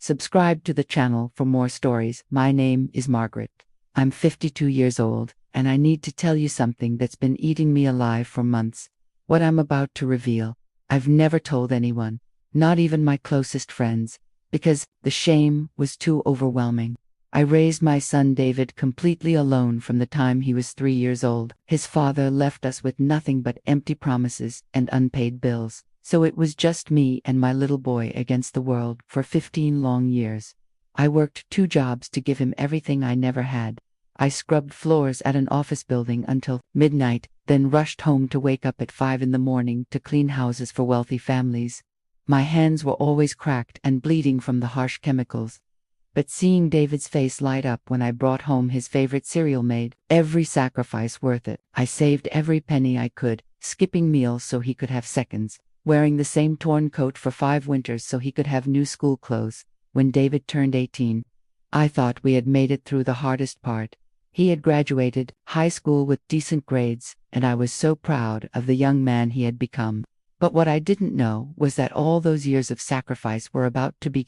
Subscribe to the channel for more stories. My name is Margaret. I'm 52 years old, and I need to tell you something that's been eating me alive for months. What I'm about to reveal, I've never told anyone, not even my closest friends, because the shame was too overwhelming. I raised my son David completely alone from the time he was 3 years old. His father left us with nothing but empty promises and unpaid bills. So it was just me and my little boy against the world for 15 long years. I worked 2 jobs to give him everything I never had. I scrubbed floors at an office building until midnight, then rushed home to wake up at 5 in the morning to clean houses for wealthy families. My hands were always cracked and bleeding from the harsh chemicals. But seeing David's face light up when I brought home his favorite cereal made every sacrifice worth it. I saved every penny I could, skipping meals so he could have seconds, wearing the same torn coat for 5 winters so he could have new school clothes. When David turned 18, I thought we had made it through the hardest part. He had graduated high school with decent grades, and I was so proud of the young man he had become. But what I didn't know was that all those years of sacrifice were about to be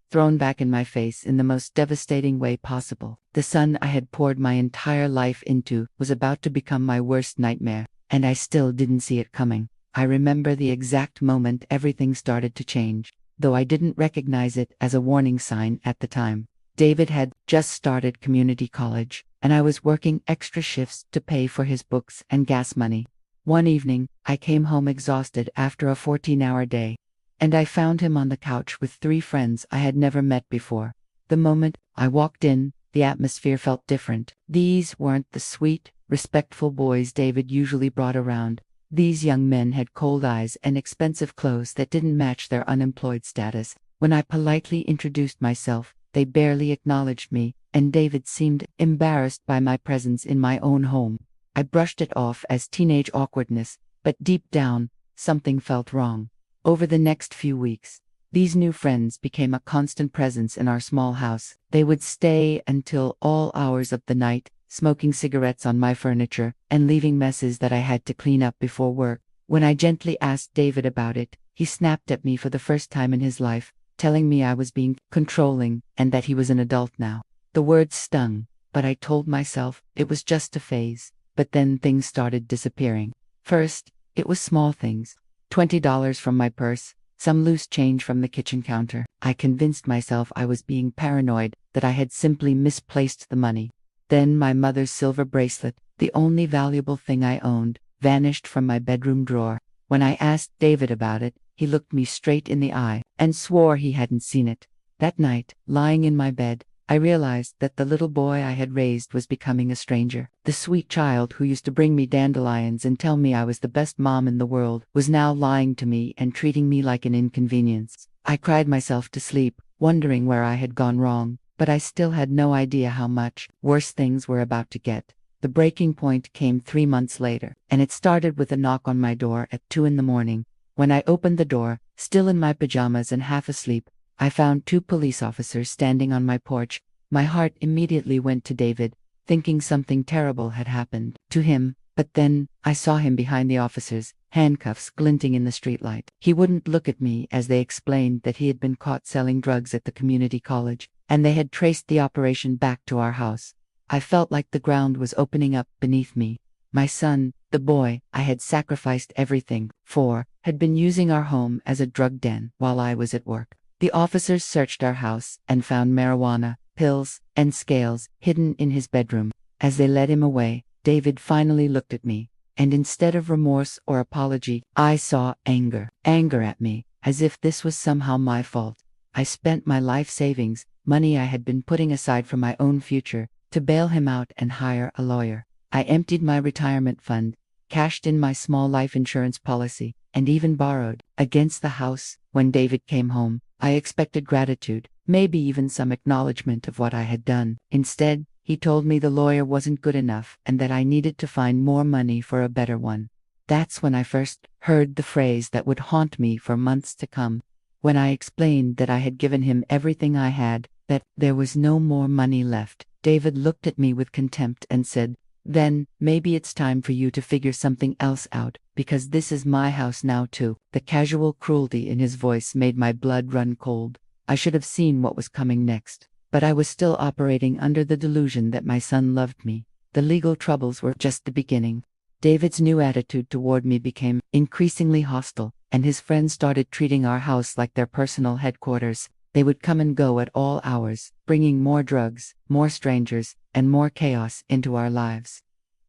thrown back in my face in the most devastating way possible. The son I had poured my entire life into was about to become my worst nightmare, and I still didn't see it coming. I remember the exact moment everything started to change, though I didn't recognize it as a warning sign at the time. David had just started community college, and I was working extra shifts to pay for his books and gas money. One evening, I came home exhausted after a 14-hour day, and I found him on the couch with 3 friends I had never met before. The moment I walked in, the atmosphere felt different. These weren't the sweet, respectful boys David usually brought around. These young men had cold eyes and expensive clothes that didn't match their unemployed status. When I politely introduced myself, they barely acknowledged me, and David seemed embarrassed by my presence in my own home. I brushed it off as teenage awkwardness, but deep down, something felt wrong. Over the next few weeks, these new friends became a constant presence in our small house. They would stay until all hours of the night, smoking cigarettes on my furniture and leaving messes that I had to clean up before work. When I gently asked David about it, he snapped at me for the first time in his life, telling me I was being controlling and that he was an adult now. The words stung, but I told myself it was just a phase. But then things started disappearing. First, it was small things. $20 from my purse, some loose change from the kitchen counter. I convinced myself I was being paranoid, that I had simply misplaced the money. Then my mother's silver bracelet, the only valuable thing I owned, vanished from my bedroom drawer. When I asked David about it, he looked me straight in the eye and swore he hadn't seen it. That night, lying in my bed, I realized that the little boy I had raised was becoming a stranger. The sweet child who used to bring me dandelions and tell me I was the best mom in the world was now lying to me and treating me like an inconvenience. I cried myself to sleep, wondering where I had gone wrong, but I still had no idea how much worse things were about to get. The breaking point came 3 months later, and it started with a knock on my door at 2 in the morning. When I opened the door, still in my pajamas and half asleep, I found 2 police officers standing on my porch. My heart immediately went to David, thinking something terrible had happened to him, but then I saw him behind the officers, handcuffs glinting in the streetlight. He wouldn't look at me as they explained that he had been caught selling drugs at the community college, and they had traced the operation back to our house. I felt like the ground was opening up beneath me. My son, the boy I had sacrificed everything for, had been using our home as a drug den while I was at work. The officers searched our house and found marijuana, pills, and scales hidden in his bedroom. As they led him away, David finally looked at me, and instead of remorse or apology, I saw anger. Anger at me, as if this was somehow my fault. I spent my life savings, money I had been putting aside for my own future, to bail him out and hire a lawyer. I emptied my retirement fund, cashed in my small life insurance policy, and even borrowed against the house. When David came home, I expected gratitude, maybe even some acknowledgement of what I had done. Instead, he told me the lawyer wasn't good enough and that I needed to find more money for a better one. That's when I first heard the phrase that would haunt me for months to come. When I explained that I had given him everything I had, that there was no more money left, David looked at me with contempt and said, "Then, maybe it's time for you to figure something else out, because this is my house now too." The casual cruelty in his voice made my blood run cold. I should have seen what was coming next. But I was still operating under the delusion that my son loved me. The legal troubles were just the beginning. David's new attitude toward me became increasingly hostile, and his friends started treating our house like their personal headquarters. They would come and go at all hours, bringing more drugs, more strangers, and more chaos into our lives.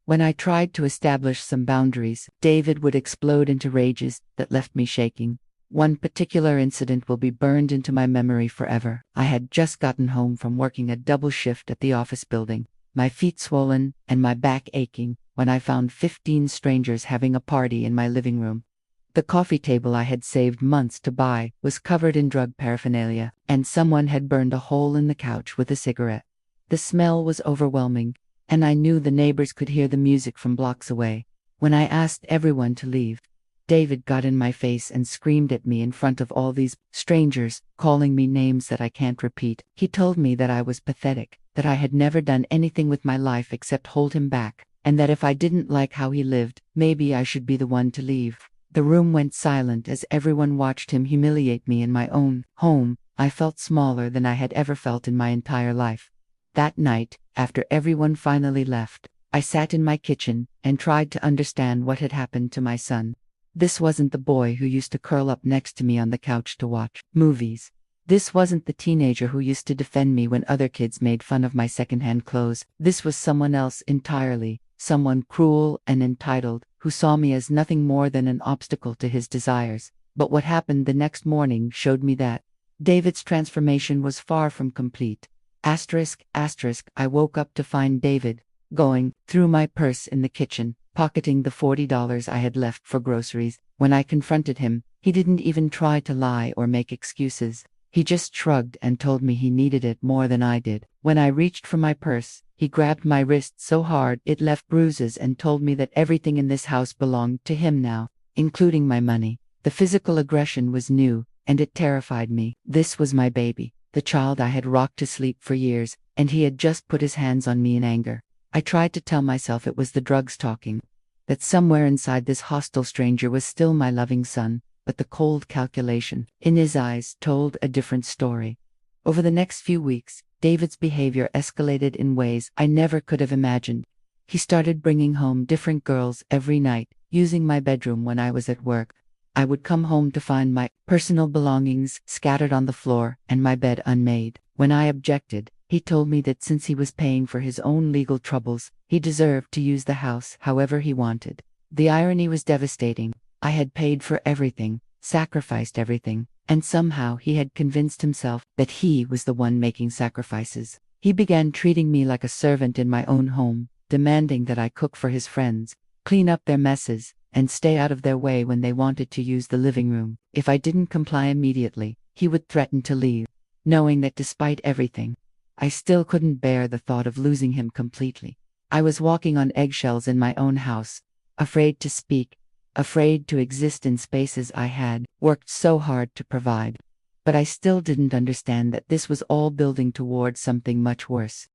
When I tried to establish some boundaries, David would explode into rages that left me shaking. One particular incident will be burned into my memory forever. I had just gotten home from working a double shift at the office building, my feet swollen and my back aching, when I found 15 strangers having a party in my living room. The coffee table I had saved months to buy was covered in drug paraphernalia, and someone had burned a hole in the couch with a cigarette. The smell was overwhelming, and I knew the neighbors could hear the music from blocks away. When I asked everyone to leave, David got in my face and screamed at me in front of all these strangers, calling me names that I can't repeat. He told me that I was pathetic, that I had never done anything with my life except hold him back, and that if I didn't like how he lived, maybe I should be the one to leave. The room went silent as everyone watched him humiliate me in my own home. I felt smaller than I had ever felt in my entire life. That night, after everyone finally left, I sat in my kitchen and tried to understand what had happened to my son. This wasn't the boy who used to curl up next to me on the couch to watch movies. This wasn't the teenager who used to defend me when other kids made fun of my secondhand clothes. This was someone else entirely, someone cruel and entitled, who saw me as nothing more than an obstacle to his desires. But what happened the next morning showed me that David's transformation was far from complete. Asterisk, asterisk, I woke up to find David going through my purse in the kitchen, pocketing the $40 I had left for groceries. When I confronted him, he didn't even try to lie or make excuses. He just shrugged and told me he needed it more than I did. When I reached for my purse, he grabbed my wrist so hard it left bruises and told me that everything in this house belonged to him now, including my money. The physical aggression was new, and it terrified me. This was my baby, the child I had rocked to sleep for years, and he had just put his hands on me in anger. I tried to tell myself it was the drugs talking, that somewhere inside this hostile stranger was still my loving son, but the cold calculation in his eyes told a different story. Over the next few weeks, David's behavior escalated in ways I never could have imagined. He started bringing home different girls every night, using my bedroom when I was at work. I would come home to find my personal belongings scattered on the floor and my bed unmade. When I objected, he told me that since he was paying for his own legal troubles, he deserved to use the house however he wanted. The irony was devastating. I had paid for everything, sacrificed everything, and somehow he had convinced himself that he was the one making sacrifices. He began treating me like a servant in my own home, demanding that I cook for his friends, clean up their messes, and stay out of their way when they wanted to use the living room. If I didn't comply immediately, he would threaten to leave. Knowing that despite everything, I still couldn't bear the thought of losing him completely. I was walking on eggshells in my own house, afraid to speak, afraid to exist in spaces I had worked so hard to provide. But I still didn't understand that this was all building toward something much worse.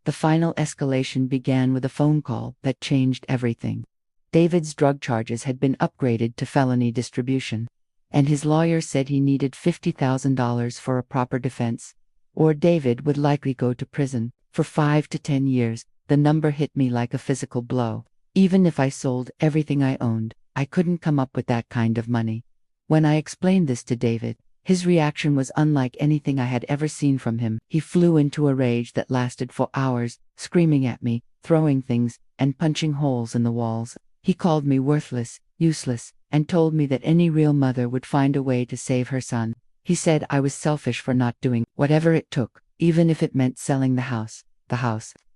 The final escalation began with a phone call that changed everything. David's drug charges had been upgraded to felony distribution, and his lawyer said he needed $50,000 for a proper defense, or David would likely go to prison for 5 to 10 years. The number hit me like a physical blow. Even if I sold everything I owned, I couldn't come up with that kind of money. When I explained this to David, his reaction was unlike anything I had ever seen from him. He flew into a rage that lasted for hours, screaming at me, throwing things, and punching holes in the walls. He called me worthless, useless, and told me that any real mother would find a way to save her son. He said I was selfish for not doing whatever it took, even if it meant selling the house,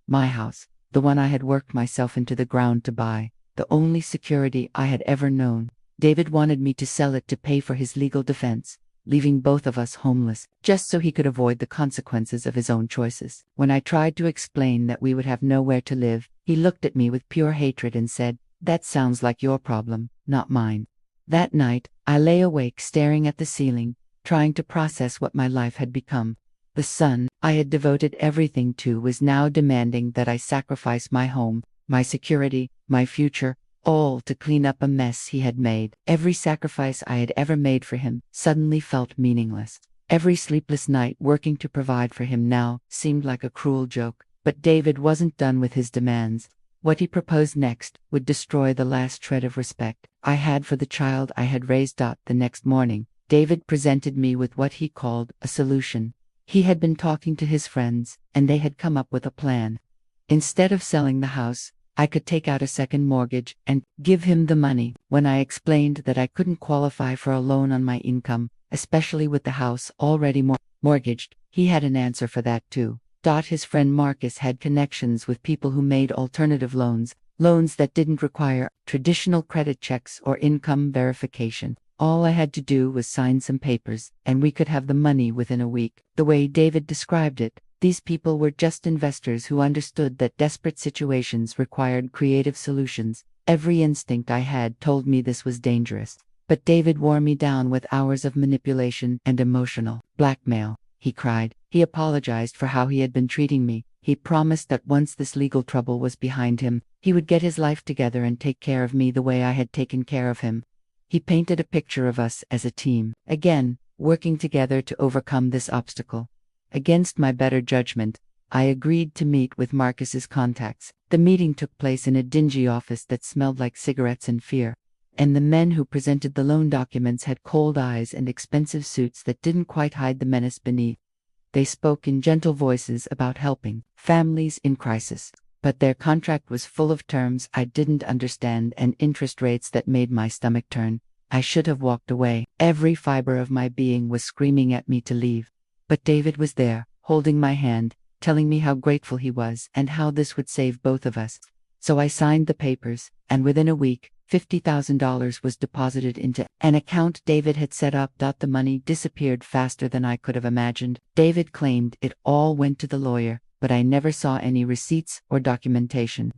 my house, the one I had worked myself into the ground to buy, the only security I had ever known. David wanted me to sell it to pay for his legal defense, leaving both of us homeless, just so he could avoid the consequences of his own choices. When I tried to explain that we would have nowhere to live, he looked at me with pure hatred and said, "That sounds like your problem, not mine." That night, I lay awake staring at the ceiling, trying to process what my life had become. The son I had devoted everything to was now demanding that I sacrifice my home, my security, my future, all to clean up a mess he had made. Every sacrifice I had ever made for him suddenly felt meaningless. Every sleepless night working to provide for him now seemed like a cruel joke. But David wasn't done with his demands. What he proposed next would destroy the last shred of respect I had for the child I had raised. The next morning, David presented me with what he called a solution. He had been talking to his friends, and they had come up with a plan. Instead of selling the house, I could take out a second mortgage and give him the money. When I explained that I couldn't qualify for a loan on my income, especially with the house already mortgaged, he had an answer for that too. His friend Marcus had connections with people who made alternative loans that didn't require traditional credit checks or income verification. All I had to do was sign some papers, and we could have the money within a week. The way David described it, these people were just investors who understood that desperate situations required creative solutions. Every instinct I had told me this was dangerous. But David wore me down with hours of manipulation and emotional blackmail. He cried. He apologized for how he had been treating me. He promised that once this legal trouble was behind him, he would get his life together and take care of me the way I had taken care of him. He painted a picture of us as a team, again, working together to overcome this obstacle. Against my better judgment, I agreed to meet with Marcus's contacts. The meeting took place in a dingy office that smelled like cigarettes and fear. And the men who presented the loan documents had cold eyes and expensive suits that didn't quite hide the menace beneath. They spoke in gentle voices about helping families in crisis, but their contract was full of terms I didn't understand and interest rates that made my stomach turn. I should have walked away. Every fiber of my being was screaming at me to leave. But David was there, holding my hand, telling me how grateful he was and how this would save both of us. So I signed the papers, and within a week, $50,000 was deposited into an account David had set up. The money disappeared faster than I could have imagined. David claimed it all went to the lawyer, but I never saw any receipts or documentation.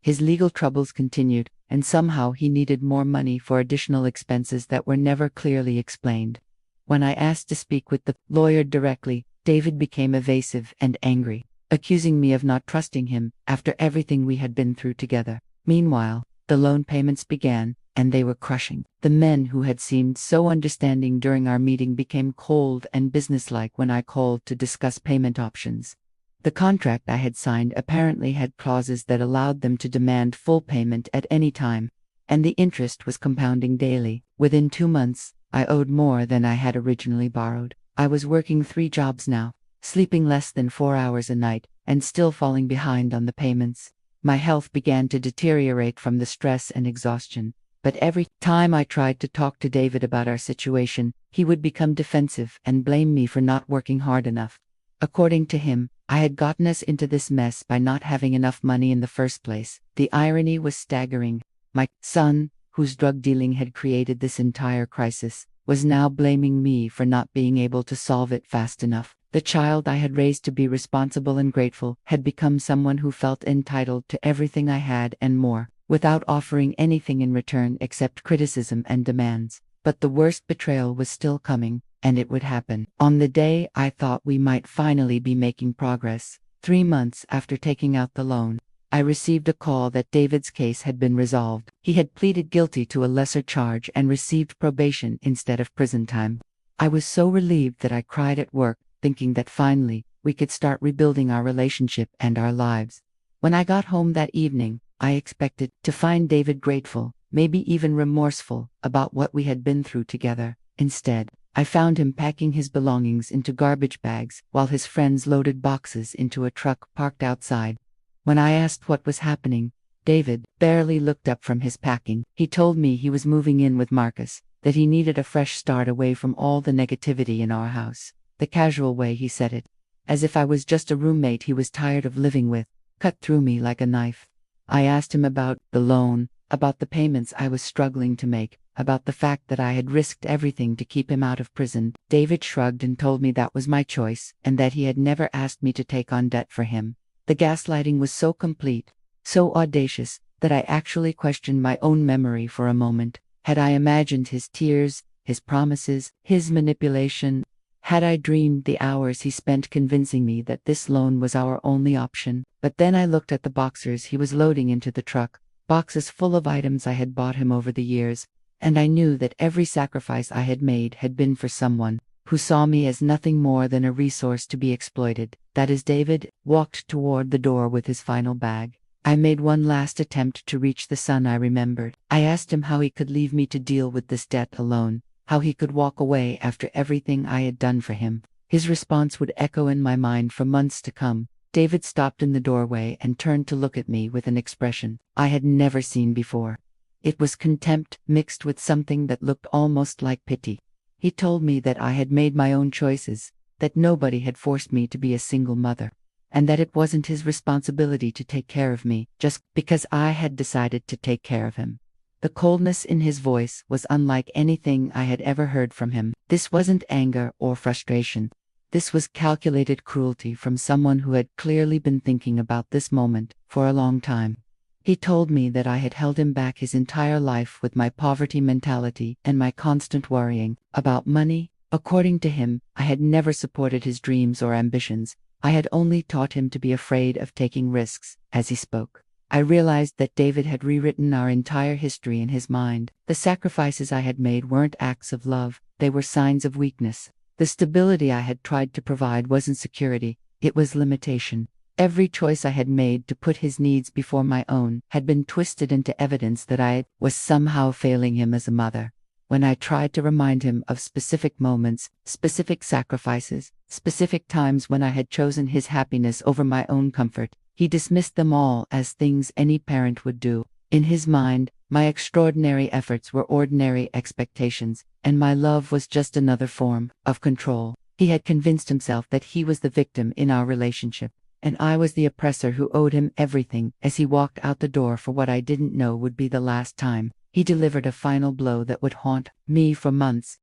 His legal troubles continued, and somehow he needed more money for additional expenses that were never clearly explained. When I asked to speak with the lawyer directly, David became evasive and angry, accusing me of not trusting him after everything we had been through together. Meanwhile, the loan payments began, and they were crushing. The men who had seemed so understanding during our meeting became cold and businesslike when I called to discuss payment options. The contract I had signed apparently had clauses that allowed them to demand full payment at any time, and the interest was compounding daily. Within 2 months, I owed more than I had originally borrowed. I was working 3 jobs now, sleeping less than 4 hours a night, and still falling behind on the payments. My health began to deteriorate from the stress and exhaustion, but every time I tried to talk to David about our situation, he would become defensive and blame me for not working hard enough. According to him, I had gotten us into this mess by not having enough money in the first place. The irony was staggering. My son, whose drug dealing had created this entire crisis, was now blaming me for not being able to solve it fast enough. The child I had raised to be responsible and grateful had become someone who felt entitled to everything I had and more, without offering anything in return except criticism and demands. But the worst betrayal was still coming, and it would happen. On the day I thought we might finally be making progress, 3 months after taking out the loan, I received a call that David's case had been resolved. He had pleaded guilty to a lesser charge and received probation instead of prison time. I was so relieved that I cried at work, thinking that finally, we could start rebuilding our relationship and our lives. When I got home that evening, I expected to find David grateful, maybe even remorseful, about what we had been through together. Instead, I found him packing his belongings into garbage bags while his friends loaded boxes into a truck parked outside. When I asked what was happening, David barely looked up from his packing. He told me he was moving in with Marcus, that he needed a fresh start away from all the negativity in our house. The casual way he said it, as if I was just a roommate he was tired of living with, cut through me like a knife. I asked him about the loan, about the payments I was struggling to make, about the fact that I had risked everything to keep him out of prison. David shrugged and told me that was my choice, and that he had never asked me to take on debt for him. The gaslighting was so complete, so audacious, that I actually questioned my own memory for a moment. Had I imagined his tears, his promises, his manipulation? Had I dreamed the hours he spent convincing me that this loan was our only option? But then I looked at the boxers he was loading into the truck, boxes full of items I had bought him over the years, and I knew that every sacrifice I had made had been for someone. who saw me as nothing more than a resource to be exploited. That is, David walked toward the door with his final bag. I made one last attempt to reach the son I remembered. I asked him how he could leave me to deal with this debt alone, how he could walk away after everything I had done for him. His response would echo in my mind for months to come. David stopped in the doorway and turned to look at me with an expression I had never seen before. It was contempt mixed with something that looked almost like pity. He told me that I had made my own choices, that nobody had forced me to be a single mother, and that it wasn't his responsibility to take care of me just because I had decided to take care of him. The coldness in his voice was unlike anything I had ever heard from him. This wasn't anger or frustration. This was calculated cruelty from someone who had clearly been thinking about this moment for a long time. He told me that I had held him back his entire life with my poverty mentality and my constant worrying about money. According to him, I had never supported his dreams or ambitions. I had only taught him to be afraid of taking risks. As he spoke, I realized that David had rewritten our entire history in his mind. The sacrifices I had made weren't acts of love, they were signs of weakness. The stability I had tried to provide wasn't security, it was limitation. Every choice I had made to put his needs before my own had been twisted into evidence that I was somehow failing him as a mother. When I tried to remind him of specific moments, specific sacrifices, specific times when I had chosen his happiness over my own comfort, he dismissed them all as things any parent would do. In his mind, my extraordinary efforts were ordinary expectations, and my love was just another form of control. He had convinced himself that he was the victim in our relationship, and I was the oppressor who owed him everything. As he walked out the door for what I didn't know would be the last time, he delivered a final blow that would haunt me for months.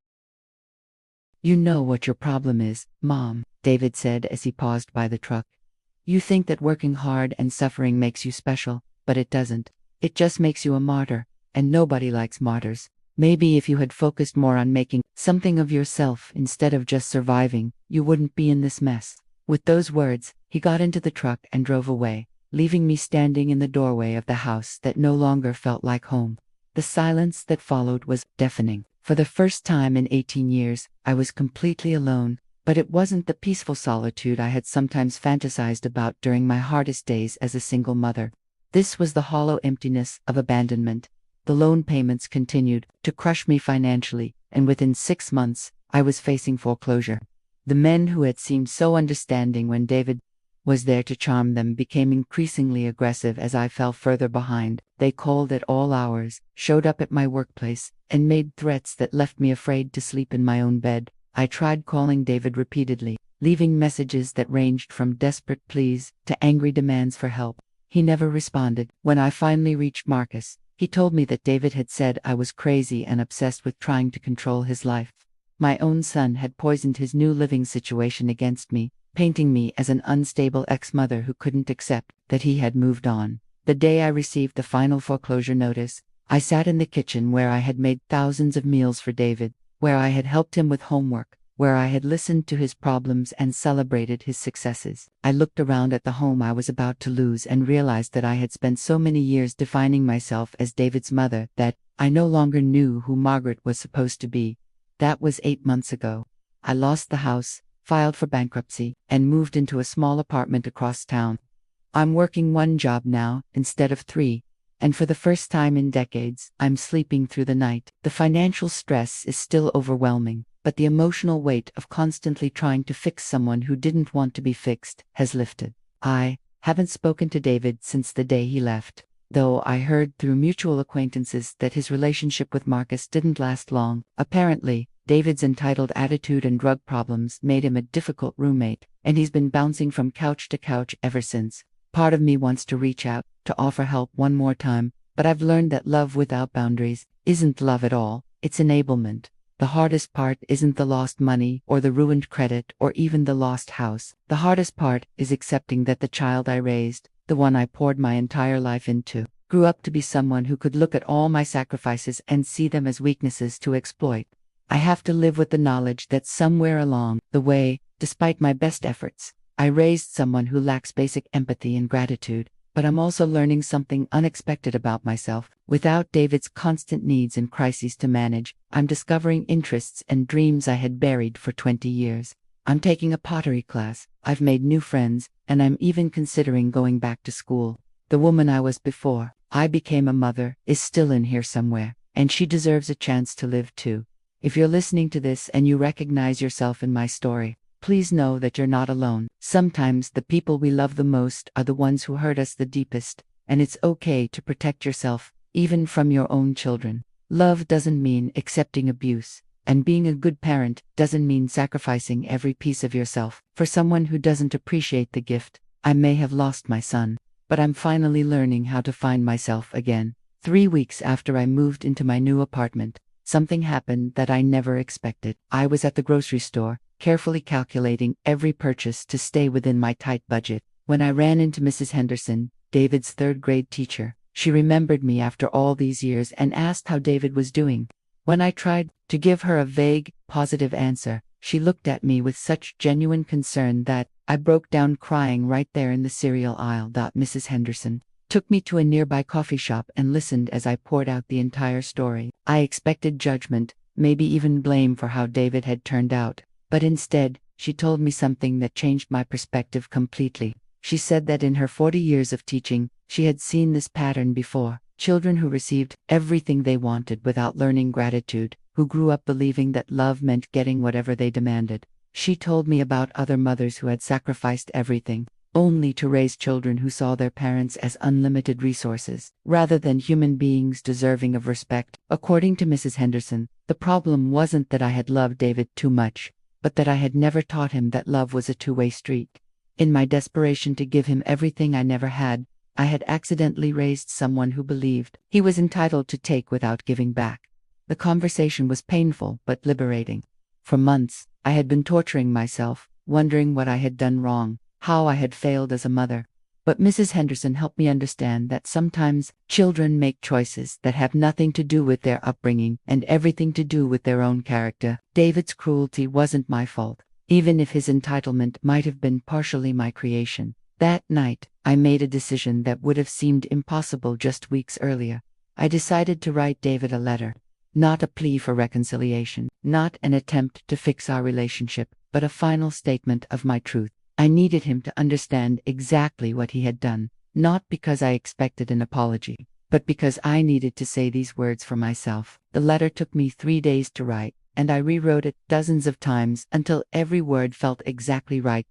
"You know what your problem is, Mom," David said as he paused by the truck. "You think that working hard and suffering makes you special, but it doesn't. It just makes you a martyr, and nobody likes martyrs. Maybe if you had focused more on making something of yourself instead of just surviving, you wouldn't be in this mess." With those words, he got into the truck and drove away, leaving me standing in the doorway of the house that no longer felt like home. The silence that followed was deafening. For the first time in 18 years, I was completely alone, but it wasn't the peaceful solitude I had sometimes fantasized about during my hardest days as a single mother. This was the hollow emptiness of abandonment. The loan payments continued to crush me financially, and within 6 months, I was facing foreclosure. The men who had seemed so understanding when David was there to charm them became increasingly aggressive as I fell further behind. They called at all hours, showed up at my workplace, and made threats that left me afraid to sleep in my own bed. I tried calling David repeatedly, leaving messages that ranged from desperate pleas to angry demands for help. He never responded. When I finally reached Marcus, he told me that David had said I was crazy and obsessed with trying to control his life. My own son had poisoned his new living situation against me, painting me as an unstable ex-mother who couldn't accept that he had moved on. The day I received the final foreclosure notice, I sat in the kitchen where I had made thousands of meals for David, where I had helped him with homework, where I had listened to his problems and celebrated his successes. I looked around at the home I was about to lose and realized that I had spent so many years defining myself as David's mother that I no longer knew who Margaret was supposed to be. That was 8 months ago. I lost the house, filed for bankruptcy, and moved into a small apartment across town. I'm working 1 job now, instead of 3, and for the first time in decades, I'm sleeping through the night. The financial stress is still overwhelming, but the emotional weight of constantly trying to fix someone who didn't want to be fixed has lifted. I haven't spoken to David since the day he left, though I heard through mutual acquaintances that his relationship with Marcus didn't last long. Apparently, David's entitled attitude and drug problems made him a difficult roommate, and he's been bouncing from couch to couch ever since. Part of me wants to reach out, to offer help one more time, but I've learned that love without boundaries isn't love at all, it's enablement. The hardest part isn't the lost money or the ruined credit or even the lost house. The hardest part is accepting that the child I raised, the one I poured my entire life into, grew up to be someone who could look at all my sacrifices and see them as weaknesses to exploit. I have to live with the knowledge that somewhere along the way, despite my best efforts, I raised someone who lacks basic empathy and gratitude. But I'm also learning something unexpected about myself. Without David's constant needs and crises to manage, I'm discovering interests and dreams I had buried for 20 years. I'm taking a pottery class, I've made new friends, and I'm even considering going back to school. The woman I was before I became a mother is still in here somewhere, and she deserves a chance to live too. If you're listening to this and you recognize yourself in my story, please know that you're not alone. Sometimes the people we love the most are the ones who hurt us the deepest, and it's okay to protect yourself, even from your own children. Love doesn't mean accepting abuse, and being a good parent doesn't mean sacrificing every piece of yourself for someone who doesn't appreciate the gift. I may have lost my son, but I'm finally learning how to find myself again. 3 weeks after I moved into my new apartment, something happened that I never expected. I was at the grocery store, carefully calculating every purchase to stay within my tight budget, when I ran into Mrs. Henderson, David's third-grade teacher. She remembered me after all these years and asked how David was doing. When I tried to give her a vague, positive answer, she looked at me with such genuine concern that I broke down crying right there in the cereal aisle. Mrs. Henderson took me to a nearby coffee shop and listened as I poured out the entire story. I expected judgment, maybe even blame for how David had turned out. But instead, she told me something that changed my perspective completely. She said that in her 40 years of teaching, she had seen this pattern before. Children who received everything they wanted without learning gratitude, who grew up believing that love meant getting whatever they demanded. She told me about other mothers who had sacrificed everything, only to raise children who saw their parents as unlimited resources, rather than human beings deserving of respect. According to Mrs. Henderson, the problem wasn't that I had loved David too much, but that I had never taught him that love was a two-way street. In my desperation to give him everything I never had, I had accidentally raised someone who believed he was entitled to take without giving back. The conversation was painful but liberating. For months, I had been torturing myself, wondering what I had done wrong, how I had failed as a mother. But Mrs. Henderson helped me understand that sometimes children make choices that have nothing to do with their upbringing and everything to do with their own character. David's cruelty wasn't my fault, even if his entitlement might have been partially my creation. That night, I made a decision that would have seemed impossible just weeks earlier. I decided to write David a letter. Not a plea for reconciliation, not an attempt to fix our relationship, but a final statement of my truth. I needed him to understand exactly what he had done, not because I expected an apology, but because I needed to say these words for myself. The letter took me 3 days to write, and I rewrote it dozens of times until every word felt exactly right.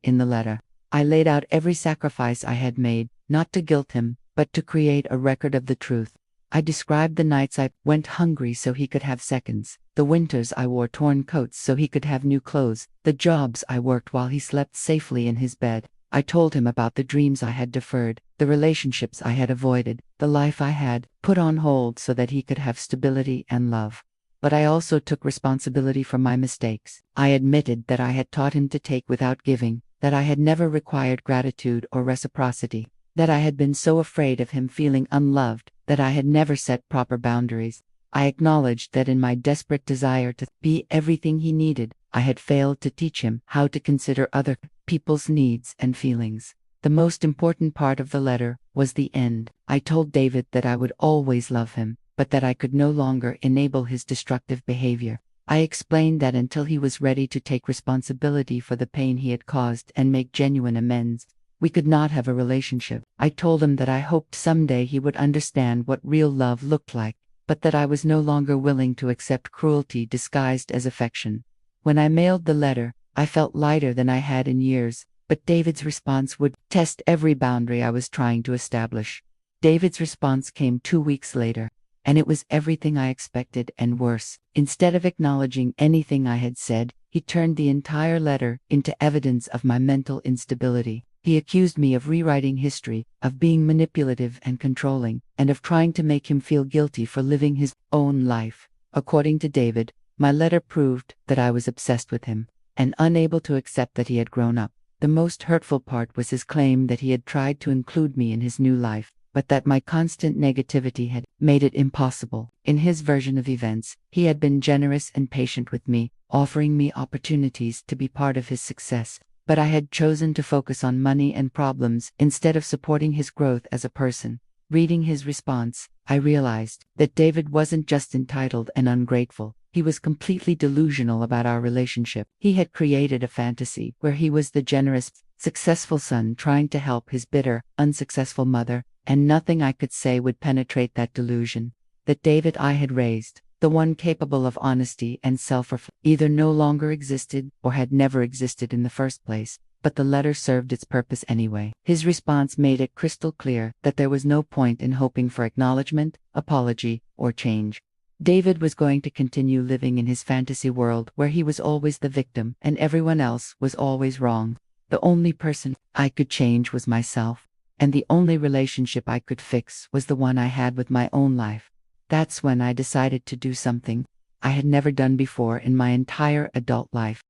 In the letter, I laid out every sacrifice I had made, not to guilt him, but to create a record of the truth. I described the nights I went hungry so he could have seconds, the winters I wore torn coats so he could have new clothes, the jobs I worked while he slept safely in his bed. I told him about the dreams I had deferred, the relationships I had avoided, the life I had put on hold so that he could have stability and love. But I also took responsibility for my mistakes. I admitted that I had taught him to take without giving, that I had never required gratitude or reciprocity, that I had been so afraid of him feeling unloved that I had never set proper boundaries. I acknowledged that in my desperate desire to be everything he needed, I had failed to teach him how to consider other people's needs and feelings. The most important part of the letter was the end. I told David that I would always love him, but that I could no longer enable his destructive behavior. I explained that until he was ready to take responsibility for the pain he had caused and make genuine amends, we could not have a relationship. I told him that I hoped someday he would understand what real love looked like, but that I was no longer willing to accept cruelty disguised as affection. When I mailed the letter, I felt lighter than I had in years, but David's response would test every boundary I was trying to establish. David's response came 2 weeks later, and it was everything I expected and worse. Instead of acknowledging anything I had said, he turned the entire letter into evidence of my mental instability. He accused me of rewriting history, of being manipulative and controlling, and of trying to make him feel guilty for living his own life. According to David, my letter proved that I was obsessed with him, and unable to accept that he had grown up. The most hurtful part was his claim that he had tried to include me in his new life, but that my constant negativity had made it impossible. In his version of events, he had been generous and patient with me, offering me opportunities to be part of his success. but I had chosen to focus on money and problems instead of supporting his growth as a person. Reading his response, I realized that David wasn't just entitled and ungrateful. He was completely delusional about our relationship. He had created a fantasy where he was the generous, successful son trying to help his bitter, unsuccessful mother, and nothing I could say would penetrate that delusion. That David I had raised, the one capable of honesty and self-reflection, either no longer existed or had never existed in the first place, but the letter served its purpose anyway. His response made it crystal clear that there was no point in hoping for acknowledgement, apology, or change. David was going to continue living in his fantasy world where he was always the victim and everyone else was always wrong. The only person I could change was myself, and the only relationship I could fix was the one I had with my own life. That's when I decided to do something I had never done before in my entire adult life.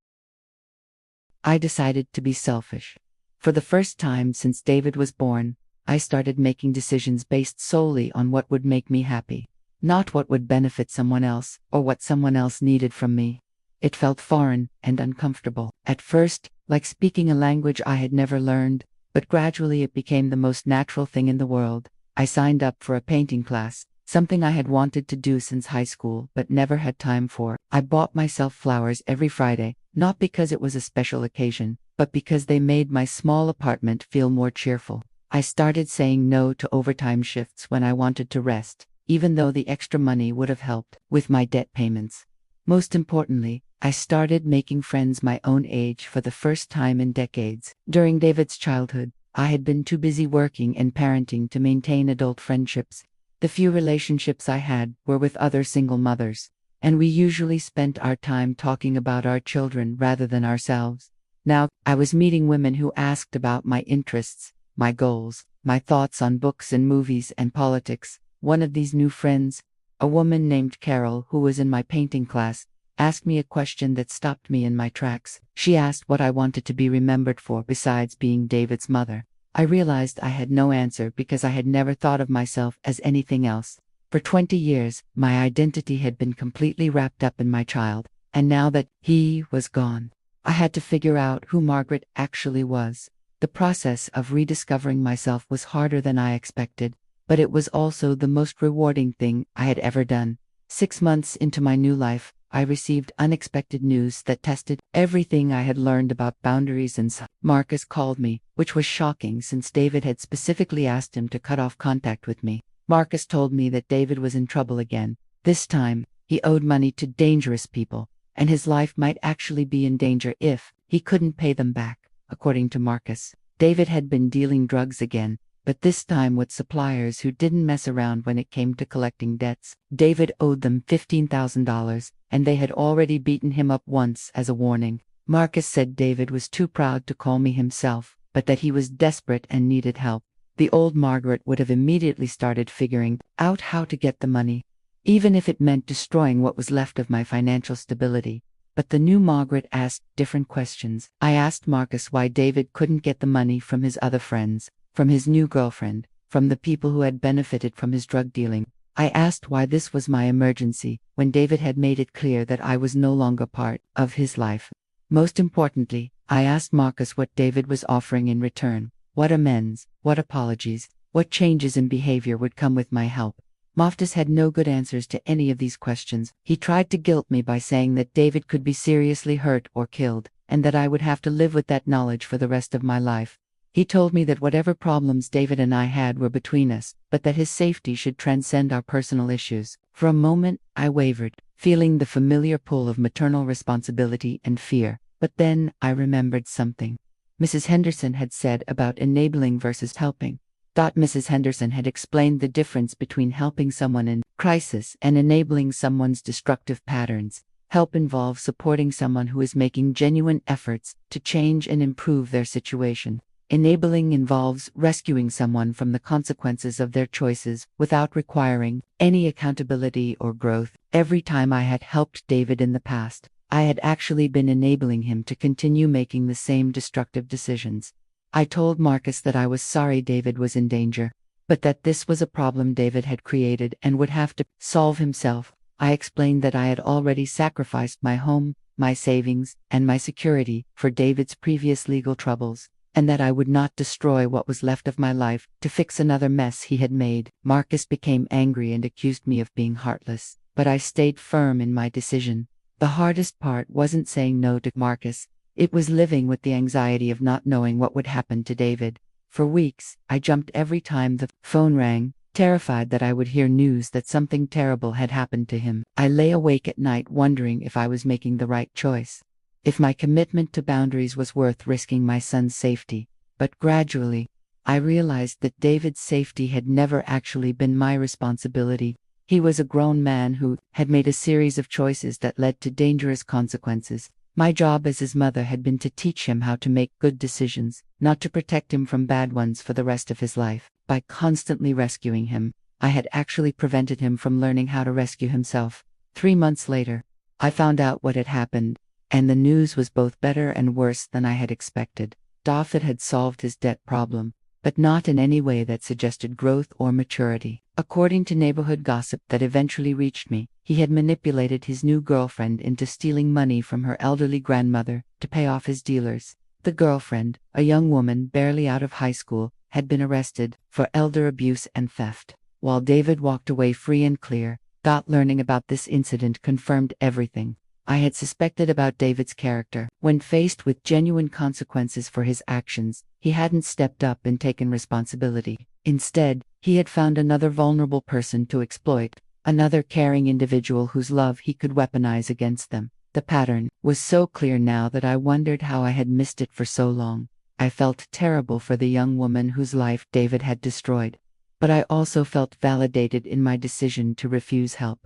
I decided to be selfish. For the first time since David was born, I started making decisions based solely on what would make me happy, not what would benefit someone else or what someone else needed from me. It felt foreign and uncomfortable. At first, like speaking a language I had never learned, but gradually it became the most natural thing in the world. I signed up for a painting class, something I had wanted to do since high school but never had time for. I bought myself flowers every Friday, not because it was a special occasion, but because they made my small apartment feel more cheerful. I started saying no to overtime shifts when I wanted to rest, even though the extra money would have helped with my debt payments. Most importantly, I started making friends my own age for the first time in decades. During David's childhood, I had been too busy working and parenting to maintain adult friendships. The few relationships I had were with other single mothers, and we usually spent our time talking about our children rather than ourselves. Now, I was meeting women who asked about my interests, my goals, my thoughts on books and movies and politics. One of these new friends, a woman named Carol who was in my painting class, asked me a question that stopped me in my tracks. She asked what I wanted to be remembered for besides being David's mother. I realized I had no answer because I had never thought of myself as anything else. For 20 years, my identity had been completely wrapped up in my child, and now that he was gone, I had to figure out who Margaret actually was. The process of rediscovering myself was harder than I expected, but it was also the most rewarding thing I had ever done. 6 months into my new life, I received unexpected news that tested everything I had learned about boundaries and Marcus called me, which was shocking since David had specifically asked him to cut off contact with me. Marcus told me that David was in trouble again. This time, he owed money to dangerous people, and his life might actually be in danger if he couldn't pay them back. According to Marcus, David had been dealing drugs again, but this time with suppliers who didn't mess around when it came to collecting debts. David owed them $15,000, and they had already beaten him up once as a warning. Marcus said David was too proud to call me himself, but that he was desperate and needed help. The old Margaret would have immediately started figuring out how to get the money, even if it meant destroying what was left of my financial stability. But the new Margaret asked different questions. I asked Marcus why David couldn't get the money from his other friends, from his new girlfriend, from the people who had benefited from his drug dealing. I asked why this was my emergency, when David had made it clear that I was no longer part of his life. Most importantly, I asked Marcus what David was offering in return, what amends, what apologies, what changes in behavior would come with my help. Marcus had no good answers to any of these questions. He tried to guilt me by saying that David could be seriously hurt or killed, and that I would have to live with that knowledge for the rest of my life. He told me that whatever problems David and I had were between us, but that his safety should transcend our personal issues. For a moment, I wavered, feeling the familiar pull of maternal responsibility and fear. But then, I remembered something Mrs. Henderson had said about enabling versus helping. Mrs. Henderson had explained the difference between helping someone in crisis and enabling someone's destructive patterns. Help involves supporting someone who is making genuine efforts to change and improve their situation. Enabling involves rescuing someone from the consequences of their choices without requiring any accountability or growth. Every time I had helped David in the past, I had actually been enabling him to continue making the same destructive decisions. I told Marcus that I was sorry David was in danger, but that this was a problem David had created and would have to solve himself. I explained that I had already sacrificed my home, my savings, and my security for David's previous legal troubles, and that I would not destroy what was left of my life to fix another mess he had made. Marcus became angry and accused me of being heartless, but I stayed firm in my decision. The hardest part wasn't saying no to Marcus, it was living with the anxiety of not knowing what would happen to David. For weeks, I jumped every time the phone rang, terrified that I would hear news that something terrible had happened to him. I lay awake at night wondering if I was making the right choice, if my commitment to boundaries was worth risking my son's safety. But gradually, I realized that David's safety had never actually been my responsibility. He was a grown man who had made a series of choices that led to dangerous consequences. My job as his mother had been to teach him how to make good decisions, not to protect him from bad ones for the rest of his life. By constantly rescuing him, I had actually prevented him from learning how to rescue himself. 3 months later, I found out what had happened, and the news was both better and worse than I had expected. thThe had solved his debt problem, but not in any way that suggested growth or maturity. According to neighborhood gossip that eventually reached me, he had manipulated his new girlfriend into stealing money from her elderly grandmother to pay off his dealers. The girlfriend, a young woman barely out of high school, had been arrested for elder abuse and theft. While David walked away free and clear, learning about this incident confirmed everything I had suspected about David's character. When faced with genuine consequences for his actions, he hadn't stepped up and taken responsibility. Instead, he had found another vulnerable person to exploit, another caring individual whose love he could weaponize against them. The pattern was so clear now that I wondered how I had missed it for so long. I felt terrible for the young woman whose life David had destroyed, but I also felt validated in my decision to refuse help.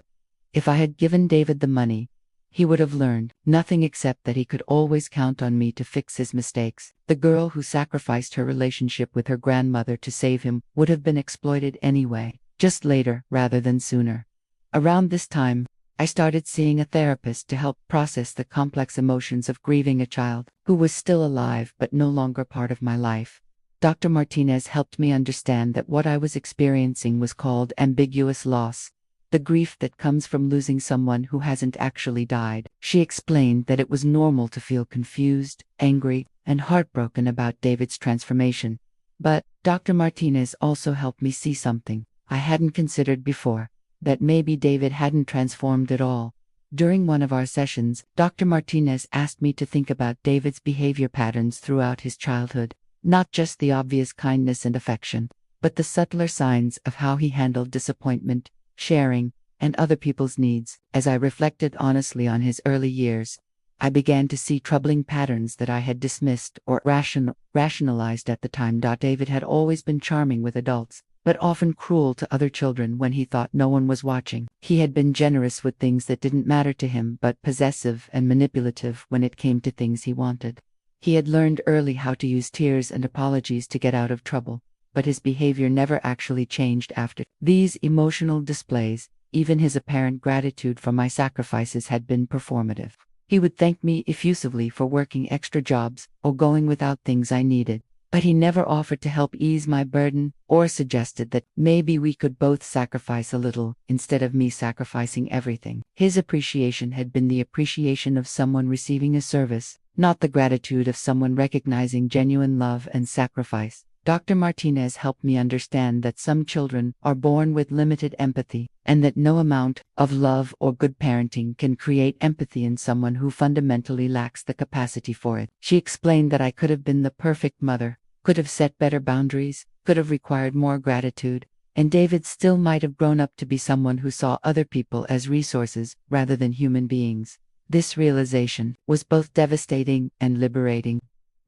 If I had given David the money, he would have learned nothing except that he could always count on me to fix his mistakes. The girl who sacrificed her relationship with her grandmother to save him would have been exploited anyway, just later rather than sooner. Around this time, I started seeing a therapist to help process the complex emotions of grieving a child who was still alive but no longer part of my life. Dr. Martinez helped me understand that what I was experiencing was called ambiguous loss, the grief that comes from losing someone who hasn't actually died. She explained that it was normal to feel confused, angry, and heartbroken about David's transformation. But Dr. Martinez also helped me see something I hadn't considered before, that maybe David hadn't transformed at all. During one of our sessions, Dr. Martinez asked me to think about David's behavior patterns throughout his childhood, not just the obvious kindness and affection, but the subtler signs of how he handled disappointment, sharing, and other people's needs. As I reflected honestly on his early years, I began to see troubling patterns that I had dismissed or rationalized at the time. David had always been charming with adults, but often cruel to other children when he thought no one was watching. He had been generous with things that didn't matter to him, but possessive and manipulative when it came to things he wanted. He had learned early how to use tears and apologies to get out of trouble, but his behavior never actually changed after these emotional displays. Even his apparent gratitude for my sacrifices had been performative. He would thank me effusively for working extra jobs or going without things I needed, but he never offered to help ease my burden or suggested that maybe we could both sacrifice a little instead of me sacrificing everything. His appreciation had been the appreciation of someone receiving a service, not the gratitude of someone recognizing genuine love and sacrifice. Dr. Martinez helped me understand that some children are born with limited empathy, and that no amount of love or good parenting can create empathy in someone who fundamentally lacks the capacity for it. She explained that I could have been the perfect mother, could have set better boundaries, could have required more gratitude, and David still might have grown up to be someone who saw other people as resources rather than human beings. This realization was both devastating and liberating.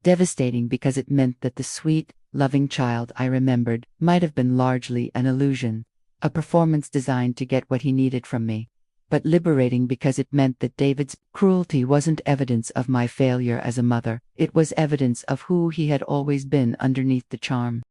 Devastating because it meant that the sweet, loving child I remembered might have been largely an illusion, a performance designed to get what he needed from me. But liberating because it meant that David's cruelty wasn't evidence of my failure as a mother, it was evidence of who he had always been underneath the charm.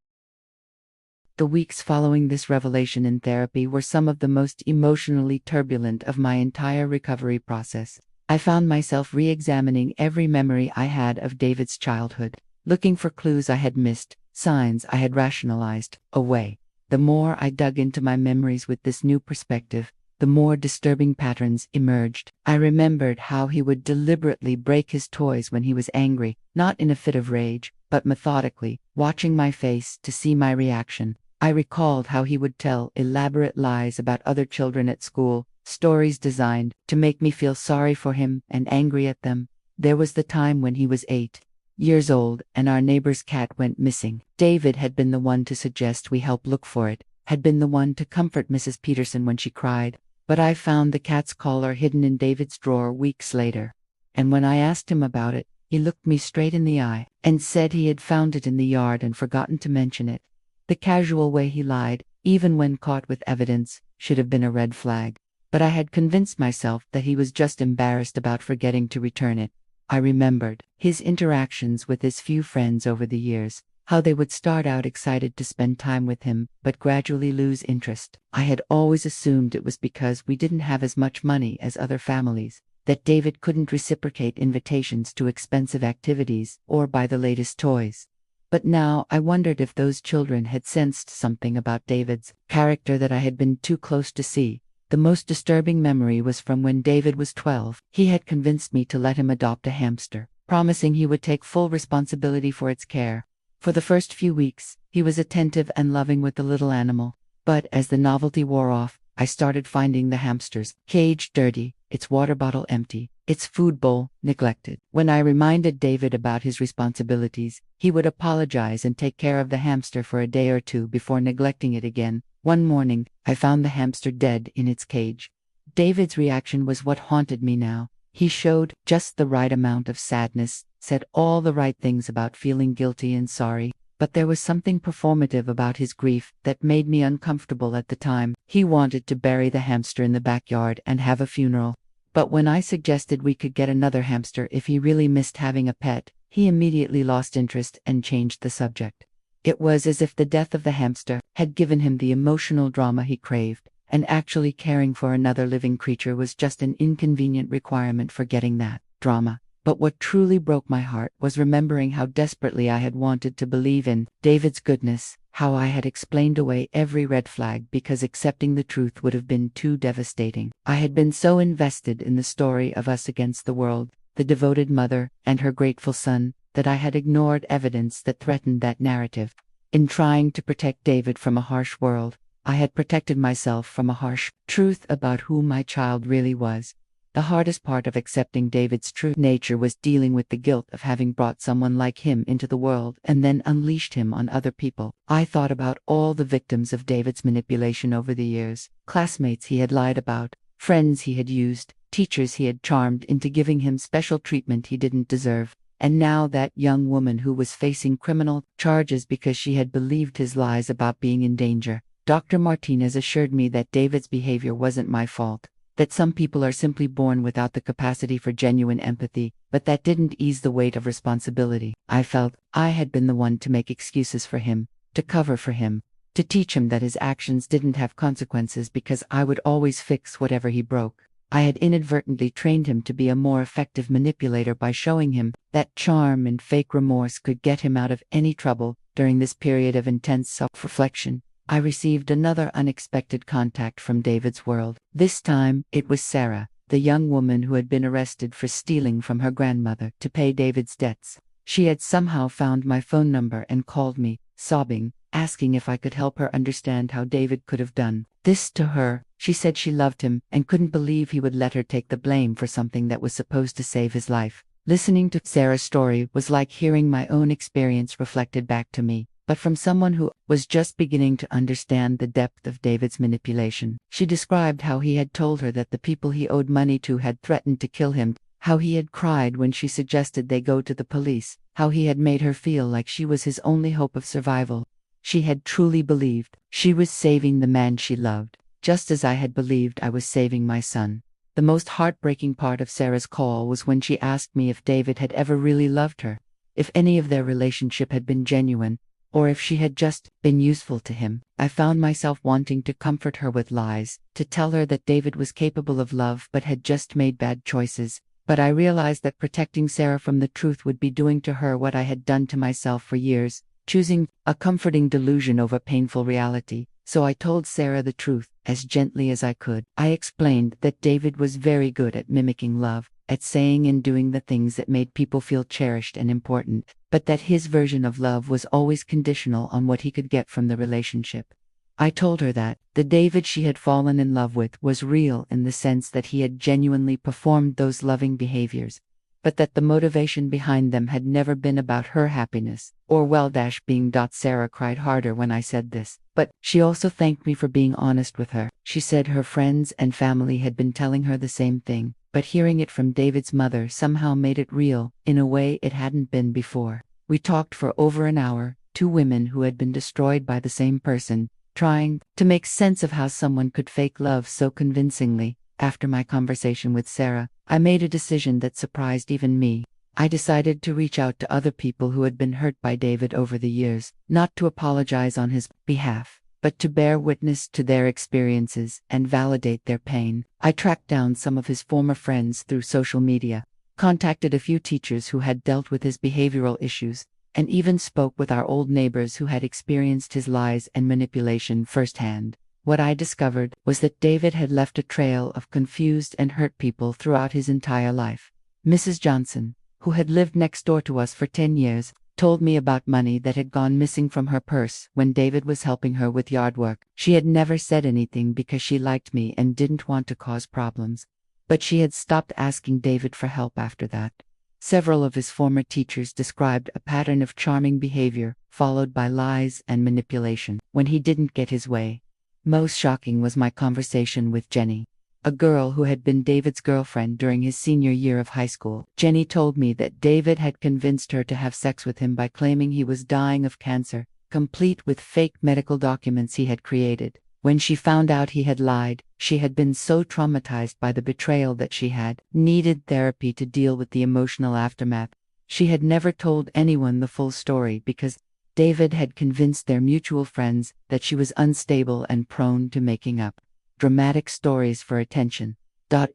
The weeks following this revelation in therapy were some of the most emotionally turbulent of my entire recovery process. I found myself re-examining every memory I had of David's childhood, looking for clues I had missed, signs I had rationalized away. The more I dug into my memories with this new perspective, the more disturbing patterns emerged. I remembered how he would deliberately break his toys when he was angry, not in a fit of rage, but methodically, watching my face to see my reaction. I recalled how he would tell elaborate lies about other children at school, stories designed to make me feel sorry for him and angry at them. There was the time when he was 8 years old and our neighbor's cat went missing. David had been the one to suggest we help look for it, had been the one to comfort Mrs. Peterson when she cried, but I found the cat's collar hidden in David's drawer weeks later. And when I asked him about it, he looked me straight in the eye and said he had found it in the yard and forgotten to mention it. The casual way he lied, even when caught with evidence, should have been a red flag. But I had convinced myself that he was just embarrassed about forgetting to return it. I remembered his interactions with his few friends over the years, how they would start out excited to spend time with him, but gradually lose interest. I had always assumed it was because we didn't have as much money as other families, that David couldn't reciprocate invitations to expensive activities or buy the latest toys. But now I wondered if those children had sensed something about David's character that I had been too close to see. The most disturbing memory was from when David was 12. He had convinced me to let him adopt a hamster, promising he would take full responsibility for its care. For the first few weeks, he was attentive and loving with the little animal. But as the novelty wore off, I started finding the hamster's cage dirty, its water bottle empty, its food bowl neglected. When I reminded David about his responsibilities, he would apologize and take care of the hamster for a day or two before neglecting it again. One morning, I found the hamster dead in its cage. David's reaction was what haunted me now. He showed just the right amount of sadness, said all the right things about feeling guilty and sorry, but there was something performative about his grief that made me uncomfortable at the time. He wanted to bury the hamster in the backyard and have a funeral. But when I suggested we could get another hamster if he really missed having a pet, he immediately lost interest and changed the subject. It was as if the death of the hamster had given him the emotional drama he craved, and actually caring for another living creature was just an inconvenient requirement for getting that drama. But what truly broke my heart was remembering how desperately I had wanted to believe in David's goodness, how I had explained away every red flag because accepting the truth would have been too devastating. I had been so invested in the story of us against the world, the devoted mother and her grateful son, that I had ignored evidence that threatened that narrative. In trying to protect David from a harsh world, I had protected myself from a harsh truth about who my child really was. The hardest part of accepting David's true nature was dealing with the guilt of having brought someone like him into the world and then unleashed him on other people. I thought about all the victims of David's manipulation over the years, classmates he had lied about, friends he had used, teachers he had charmed into giving him special treatment he didn't deserve. And now that young woman who was facing criminal charges because she had believed his lies about being in danger. Dr. Martinez assured me that David's behavior wasn't my fault, that some people are simply born without the capacity for genuine empathy, but that didn't ease the weight of responsibility. I felt I had been the one to make excuses for him, to cover for him, to teach him that his actions didn't have consequences because I would always fix whatever he broke. I had inadvertently trained him to be a more effective manipulator by showing him that charm and fake remorse could get him out of any trouble. During this period of intense self-reflection, I received another unexpected contact from David's world. This time, it was Sarah, the young woman who had been arrested for stealing from her grandmother to pay David's debts. She had somehow found my phone number and called me, sobbing, asking if I could help her understand how David could have done this to her. She said she loved him and couldn't believe he would let her take the blame for something that was supposed to save his life. Listening to Sarah's story was like hearing my own experience reflected back to me, but from someone who was just beginning to understand the depth of David's manipulation. She described how he had told her that the people he owed money to had threatened to kill him, how he had cried when she suggested they go to the police, how he had made her feel like she was his only hope of survival. She had truly believed she was saving the man she loved, just as I had believed I was saving my son. The most heartbreaking part of Sarah's call was when she asked me if David had ever really loved her, if any of their relationship had been genuine, or if she had just been useful to him. I found myself wanting to comfort her with lies, to tell her that David was capable of love but had just made bad choices. But I realized that protecting Sarah from the truth would be doing to her what I had done to myself for years, choosing a comforting delusion over painful reality. So I told Sarah the truth, as gently as I could. I explained that David was very good at mimicking love, at saying and doing the things that made people feel cherished and important, but that his version of love was always conditional on what he could get from the relationship. I told her that the David she had fallen in love with was real in the sense that he had genuinely performed those loving behaviors, but that the motivation behind them had never been about her happiness, or well-being. Sarah cried harder when I said this, but she also thanked me for being honest with her. She said her friends and family had been telling her the same thing, but hearing it from David's mother somehow made it real, in a way it hadn't been before. We talked for over an hour, two women who had been destroyed by the same person, trying to make sense of how someone could fake love so convincingly. After my conversation with Sarah, I made a decision that surprised even me. I decided to reach out to other people who had been hurt by David over the years, not to apologize on his behalf, but to bear witness to their experiences and validate their pain. I tracked down some of his former friends through social media, contacted a few teachers who had dealt with his behavioral issues, and even spoke with our old neighbors who had experienced his lies and manipulation firsthand. What I discovered was that David had left a trail of confused and hurt people throughout his entire life. Mrs. Johnson, who had lived next door to us for 10 years, told me about money that had gone missing from her purse when David was helping her with yard work. She had never said anything because she liked me and didn't want to cause problems, but she had stopped asking David for help after that. Several of his former teachers described a pattern of charming behavior, followed by lies and manipulation, when he didn't get his way. Most shocking was my conversation with Jenny, a girl who had been David's girlfriend during his senior year of high school. Jenny told me that David had convinced her to have sex with him by claiming he was dying of cancer, complete with fake medical documents he had created. When she found out he had lied, she had been so traumatized by the betrayal that she had needed therapy to deal with the emotional aftermath. She had never told anyone the full story because David had convinced their mutual friends that she was unstable and prone to making up dramatic stories for attention.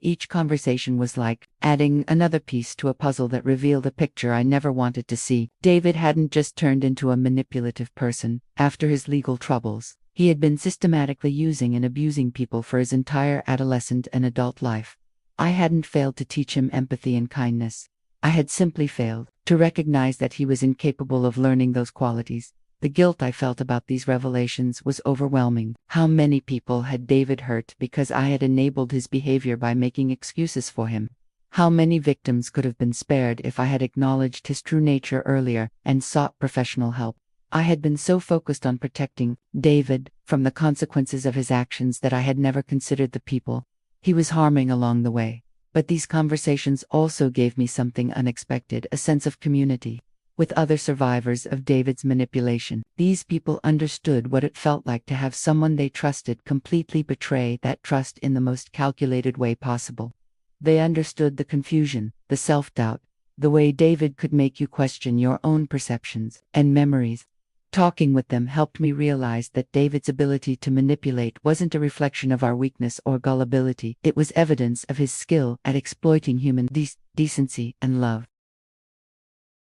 Each conversation was like adding another piece to a puzzle that revealed a picture I never wanted to see. David hadn't just turned into a manipulative person after his legal troubles. He had been systematically using and abusing people for his entire adolescent and adult life. I hadn't failed to teach him empathy and kindness. I had simply failed to recognize that he was incapable of learning those qualities. The guilt I felt about these revelations was overwhelming. How many people had David hurt because I had enabled his behavior by making excuses for him? How many victims could have been spared if I had acknowledged his true nature earlier and sought professional help? I had been so focused on protecting David from the consequences of his actions that I had never considered the people he was harming along the way. But these conversations also gave me something unexpected, a sense of community with other survivors of David's manipulation. These people understood what it felt like to have someone they trusted completely betray that trust in the most calculated way possible. They understood the confusion, the self-doubt, the way David could make you question your own perceptions and memories. Talking with them helped me realize that David's ability to manipulate wasn't a reflection of our weakness or gullibility. It was evidence of his skill at exploiting human decency and love.